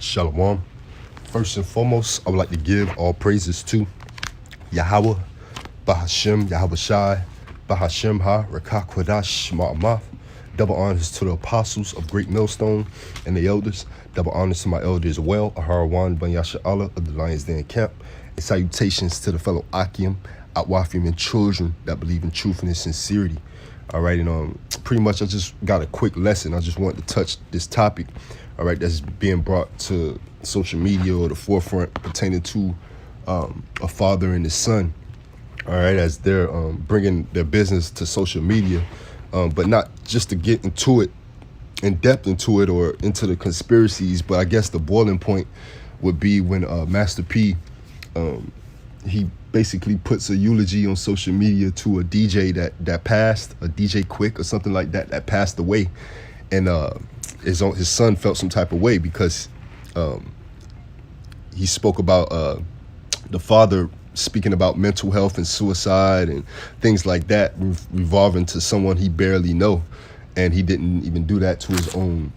Shalom. First and foremost, I would like to give all praises to Yahweh, Bahashem, Yahweh Shai, Bahashem Ha, Rakah Kwadash, Ma'amath. Double honors to the apostles of Great Millstone and the elders. Double honors to my elders as well, Aharawan Ben YASHARAHLA of the LIONZ Den camp. And salutations to the fellow Akim, Atwafim, and children that believe in truthfulness and sincerity. All right, and pretty much I just got a quick lesson. I just wanted to touch this topic, all right, that's being brought to social media or the forefront pertaining to a father and his son, all right, as they're bringing their business to social media, but not just to get into it, in depth into it or into the conspiracies, but I guess the boiling point would be when Master P, he basically puts a eulogy on social media to a DJ that passed, a DJ Quick or something like that passed away, and his son felt some type of way because he spoke about the father speaking about mental health and suicide and things like that revolving to someone he barely know, and he didn't even do that to his own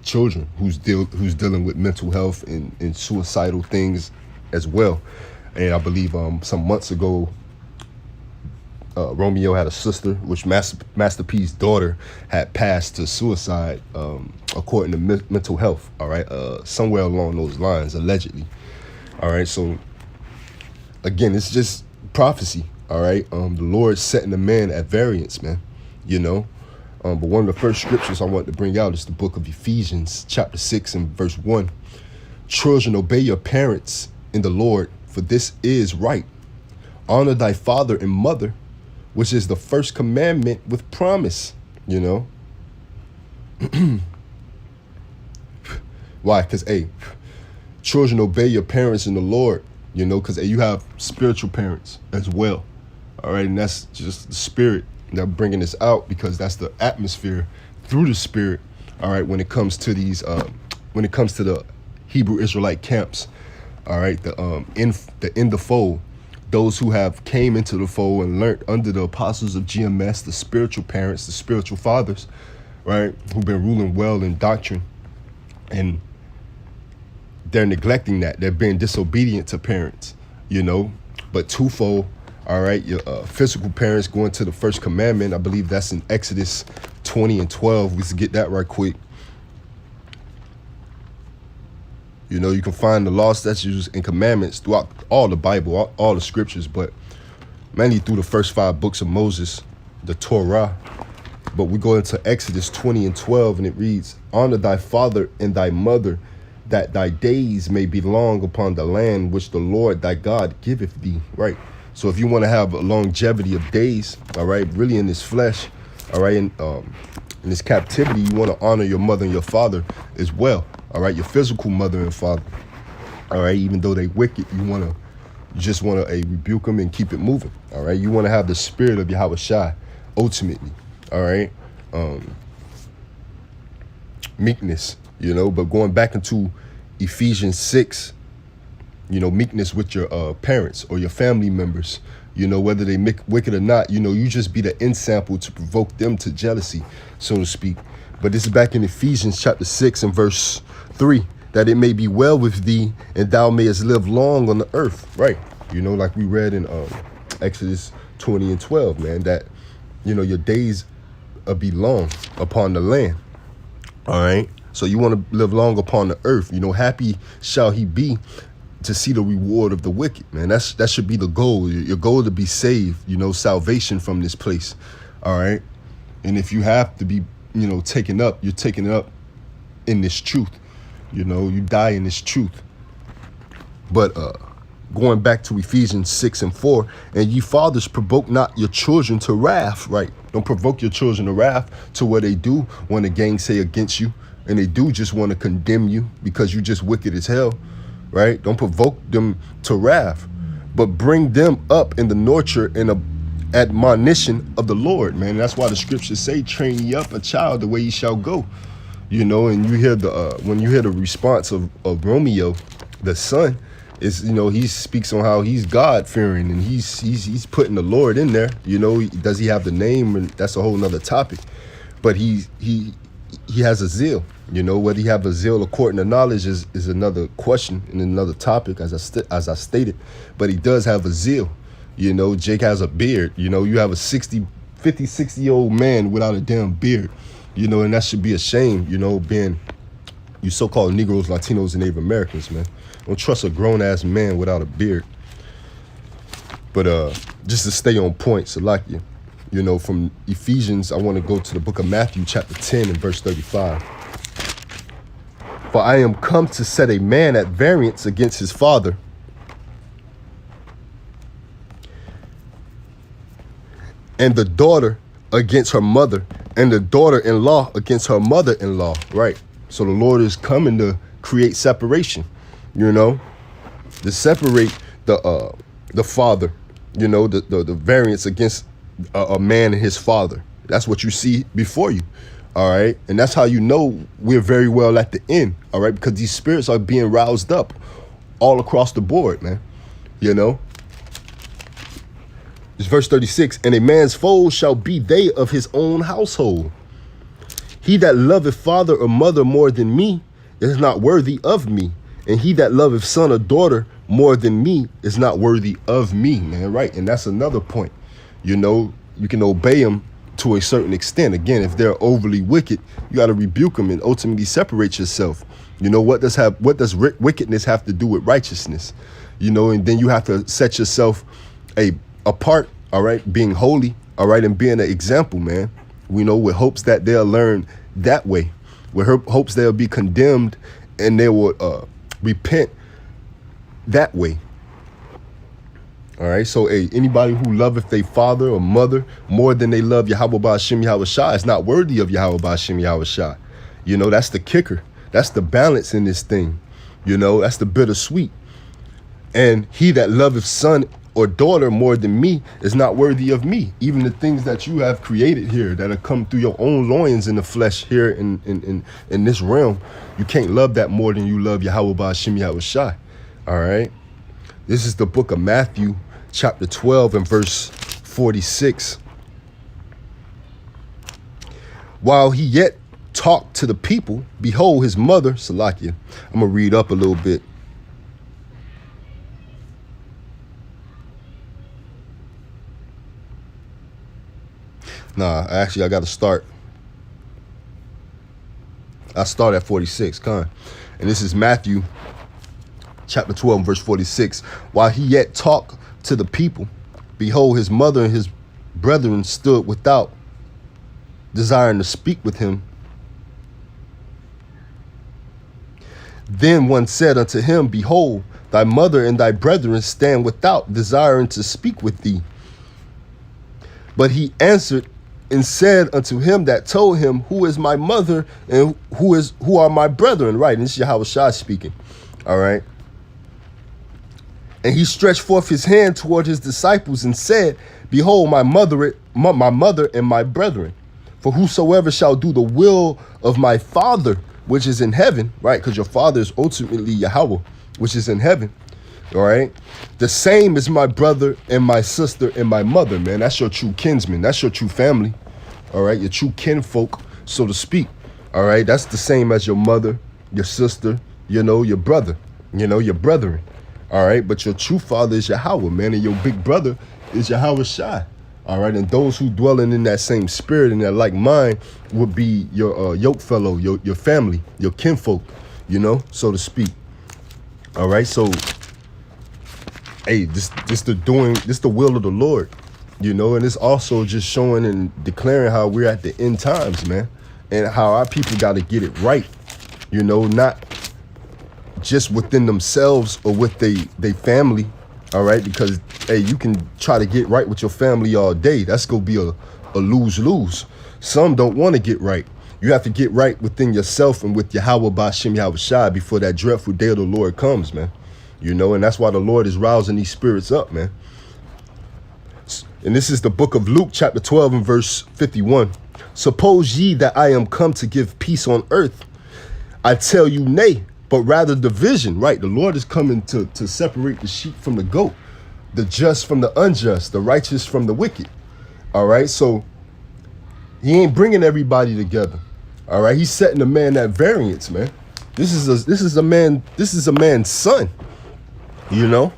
children who's dealing with mental health and suicidal things as well. And I believe some months ago, Romeo had a sister, which Master P's daughter had passed to suicide, according to mental health, all right, somewhere along those lines, allegedly. All right, so again, it's just prophecy, all right? The Lord setting the man at variance, man, you know? But one of the first scriptures I want to bring out is the book of Ephesians, chapter 6 and verse 1. Children, obey your parents in the Lord, for this is right. Honor thy father and mother, which is the first commandment with promise, you know? Why? Because, hey, children, obey your parents in the Lord, you know, because you have spiritual parents as well, all right? And that's just the spirit that bringing this out, because that's the atmosphere through the spirit, all right, when it comes to these, when it comes to the Hebrew Israelite camps, all right, in the fold, those who have came into the fold and learned under the apostles of GMS, the spiritual parents, the spiritual fathers, right, who've been ruling well in doctrine, and they're neglecting that. They're being disobedient to parents, you know, but twofold, all right, your physical parents going to the first commandment. I believe that's in Exodus 20 and 12. We should get that right quick. You know, you can find the law, statutes, and commandments throughout all the Bible, all the scriptures, but mainly through the first 5 books of Moses, the Torah. But we go into Exodus 20 and 12, and it reads, honor thy father and thy mother, that thy days may be long upon the land which the Lord thy God giveth thee, right? So if you want to have a longevity of days, all right, really in this flesh, all right, in this captivity, you want to honor your mother and your father as well. All right, your physical mother and father, all right, even though they wicked, you just want to rebuke them and keep it moving, all right? You want to have the spirit of Yahweh Shai, ultimately, all right? Meekness, you know, but going back into Ephesians 6, you know, meekness with your parents or your family members, you know, whether they make wicked or not, you know, you just be the ensample to provoke them to jealousy, so to speak. But this is back in Ephesians chapter 6 and verse 3, that it may be well with thee and thou mayest live long on the earth, right? You know, like we read in Exodus 20 and 12, man, that, you know, your days be long upon the land, all right? So you want to live long upon the earth, you know, happy shall he be to see the reward of the wicked, man. That should be the goal, your goal to be saved, you know, salvation from this place, all right? And if you have to be, you know, taken up, you're taken up in this truth, you know, you die in this truth. But going back to Ephesians 6 and 4, and ye fathers provoke not your children to wrath, right? Don't provoke your children to wrath to where they do want to gainsay against you, and they do just want to condemn you because you just wicked as hell, right? Don't provoke them to wrath, but bring them up in the nurture and admonition of the Lord, man. That's why the scriptures say, train ye up a child the way he shall go, you know. And you hear the when you hear the response of Romeo, the son, is, you know, he speaks on how he's God-fearing and he's putting the Lord in there, you know. Does he have the name? And that's a whole nother topic, but he he has a zeal. Whether he have a zeal according to knowledge is another question and another topic, as I stated. But he does have a zeal. Jake has a beard. You have a 50-60-year-old man without a damn beard. And that should be a shame, being you so-called Negroes, Latinos, and Native Americans, man. Don't trust a grown-ass man without a beard. But just to stay on point, Salakia, from Ephesians, I want to go to the book of Matthew, chapter 10 and verse 35. For I am come to set a man at variance against his father, and the daughter against her mother, and the daughter-in-law against her mother-in-law. Right. So the Lord is coming to create separation, to separate the father, the variance against a man and his father. That's what you see before you. All right. And that's how we're very well at the end. All right. Because these spirits are being roused up all across the board, man. It's verse 36. And a man's foes shall be they of his own household. He that loveth father or mother more than me is not worthy of me. And he that loveth son or daughter more than me is not worthy of me, man. Right. And that's another point. You can obey them to a certain extent. Again, if they're overly wicked, you got to rebuke them and ultimately separate yourself. What does wickedness have to do with righteousness? And then you have to set yourself apart, all right, being holy, all right, and being an example, man. With hopes that they'll learn that way, with hopes they'll be condemned and they will repent that way. All right, so anybody who loveth their father or mother more than they love Yahweh Ba'ashem Yahweh Shai is not worthy of Yahweh Ba'ashem Yahweh Shai. That's the kicker. That's the balance in this thing. That's the bittersweet. And he that loveth son or daughter more than me is not worthy of me. Even the things that you have created here that have come through your own loins in the flesh here in this realm, you can't love that more than you love Yahweh Ba'ashem Yahweh Shai. All right. This is the book of Matthew, chapter 12 and verse 46. While he yet talked to the people, behold, his mother, Salakia. I'm going to read up a little bit. Nah, actually, I got to start. I start at 46, And this is Matthew chapter 12, verse 46. While he yet talked to the people, behold, his mother and his brethren stood without, desiring to speak with him. Then one said unto him, behold, thy mother and thy brethren stand without, desiring to speak with thee. But he answered and said unto him that told him, who is my mother and who are my brethren? Right, and this is Yahweh Shai speaking. All right. And he stretched forth his hand toward his disciples and said, behold, my mother and my brethren. For whosoever shall do the will of my Father, which is in heaven, right? Because your Father is ultimately Yahweh, which is in heaven. All right. The same is my brother and my sister and my mother, man. That's your true kinsman. That's your true family. All right. Your true kinfolk, so to speak. All right. That's the same as your mother, your sister, your brother, your brethren. All right. But your true father is Yahweh, man. And your big brother is Yahweh Shai. All right. And those who dwelling in that same spirit and that like mind would be your yoke fellow, your family, your kinfolk, so to speak. All right. So, hey, this the will of the Lord, and it's also just showing and declaring how we're at the end times, man, and how our people got to get it right, not just within themselves or with they family. All right. Because, hey, you can try to get right with your family all day. That's going to be a lose-lose. Some don't want to get right. You have to get right within yourself and with Yahweh Ba'ashem Yahweh Shai before that dreadful day of the Lord comes, man. And that's why the Lord is rousing these spirits up, man. And this is the book of Luke, chapter 12 and verse 51. Suppose ye that I am come to give peace on earth? I tell you nay, but rather division, right? The Lord is coming to separate the sheep from the goat, the just from the unjust, the righteous from the wicked. All right. So he ain't bringing everybody together. All right, he's setting a man at variance, man. This is a man's son, you know.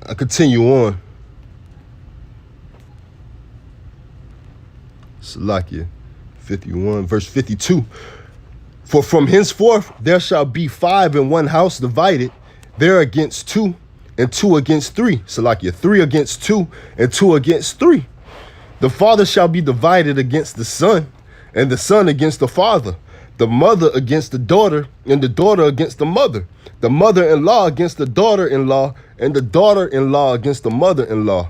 I continue on. Salakia 51, verse 52. For from henceforth there shall be 5 in one house divided, there against 2, and 2 against 3. Salakia, 3 against 2, and 2 against 3. The father shall be divided against the son, and the son against the father, the mother against the daughter, and the daughter against the mother-in-law against the daughter-in-law, and the daughter-in-law against the mother-in-law.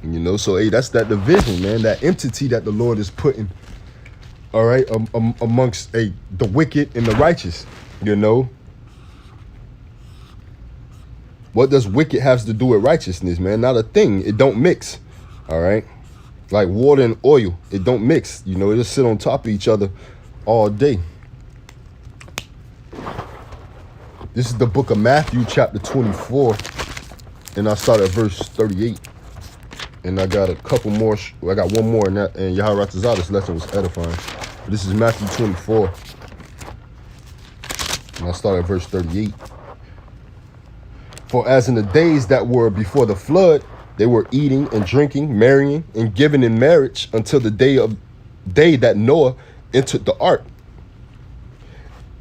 You know, so hey, that's that division, man, that entity that the Lord is putting, all right, amongst the wicked and the righteous, you know. What does wicked have to do with righteousness, man? Not a thing. It don't mix, all right? Like water and oil, it don't mix, you know, it just sit on top of each other all day. This is the book of Matthew, chapter 24, and I start at verse 38. And I got a couple more, I got one more, and YASHARAHLA's lesson was edifying. But this is Matthew 24, and I start at verse 38. For as in the days that were before the flood, they were eating and drinking, marrying, and giving in marriage until the day that Noah entered the ark,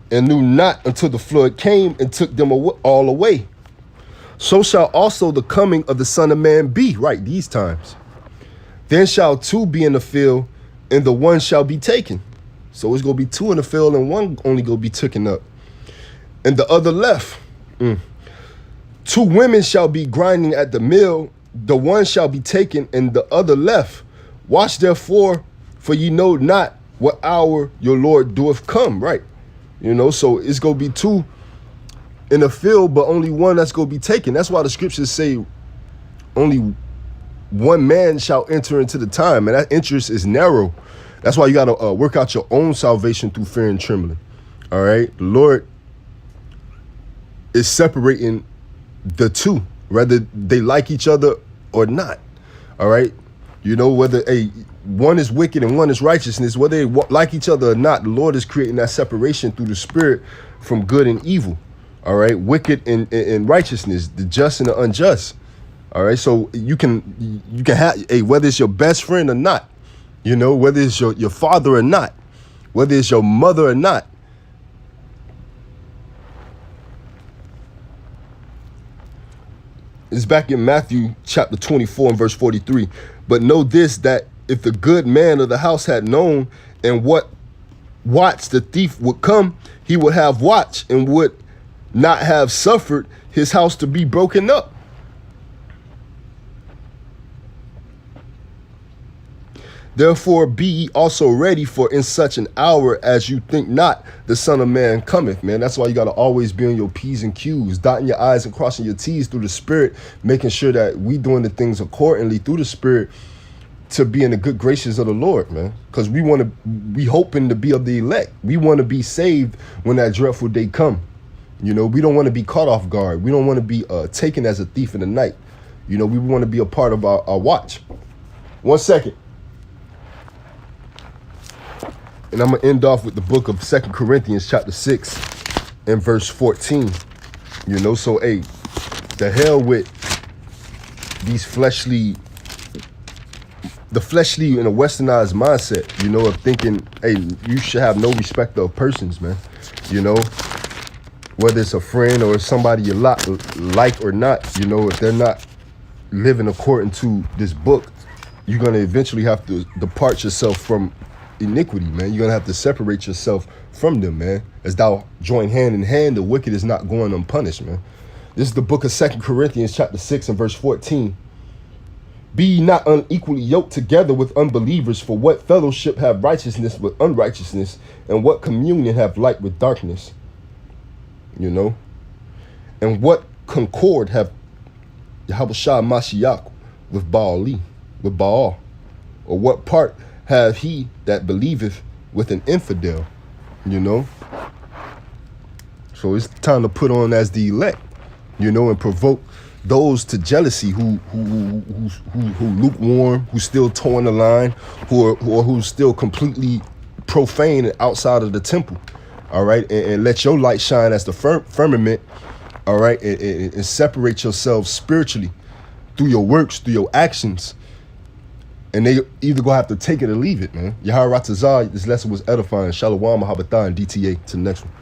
and knew not until the flood came and took them all away. So shall also the coming of the Son of Man be, right, these times. Then shall 2 be in the field, and the one shall be taken. So it's going to be 2 in the field, and one only going to be taken up, and the other left. 2 women shall be grinding at the mill, the one shall be taken, and the other left. Watch therefore, for ye know not what hour your Lord doeth come, right? You know, so it's going to be 2 in the field, but only one that's going to be taken. That's why the scriptures say only one man shall enter into the time, and that interest is narrow. That's why you got to work out your own salvation through fear and trembling. All right, the Lord is separating the 2, whether they like each other or not. All right, you know, whether one is wicked and one is righteousness, whether they like each other or not, the Lord is creating that separation through the Spirit from good and evil. All right, wicked and righteousness, the just and the unjust. All right, so you can have whether it's your best friend or not, you know, whether it's your father or not, whether it's your mother or not. It's back in Matthew chapter 24 and verse 43. But know this, that if the good man of the house had known and what watch the thief would come, he would have watched and would not have suffered his house to be broken up. Therefore be ye also ready, for in such an hour as you think not, the Son of Man cometh, man. That's why you got to always be on your P's and Q's, dotting your I's and crossing your T's through the Spirit, making sure that we doing the things accordingly through the Spirit to be in the good graces of the Lord, man. Because we hoping to be of the elect. We want to be saved when that dreadful day come. You know, we don't want to be caught off guard. We don't want to be taken as a thief in the night. You know, we want to be a part of our watch. 1 second. And I'm going to end off with the book of 2 Corinthians chapter 6 and verse 14. You know, so, the hell with these the fleshly and a westernized mindset, you know, of thinking, you should have no respect of persons, man. You know, whether it's a friend or somebody you like or not, you know, if they're not living according to this book, you're going to eventually have to depart yourself from iniquity, man. You're going to have to separate yourself from them, man. As thou join hand in hand, the wicked is not going unpunished, man. This is the book of 2 Corinthians chapter 6 and verse 14. Be ye not unequally yoked together with unbelievers, for what fellowship have righteousness with unrighteousness, and what communion have light with darkness? You know? And what concord have Yahushua Mashiach with Baal? Or what part have he that believeth with an infidel? You know? So it's time to put on as the elect, you know, and provoke those to jealousy who lukewarm, who still towing the line, who's still completely profane and outside of the temple. All right, and let your light shine as the firmament. All right, and separate yourselves spiritually through your works, through your actions. And they either gonna have to take it or leave it, man. Yahara Tazah, this lesson was edifying. Shalom, Mahabatha, and DTA. To the next one.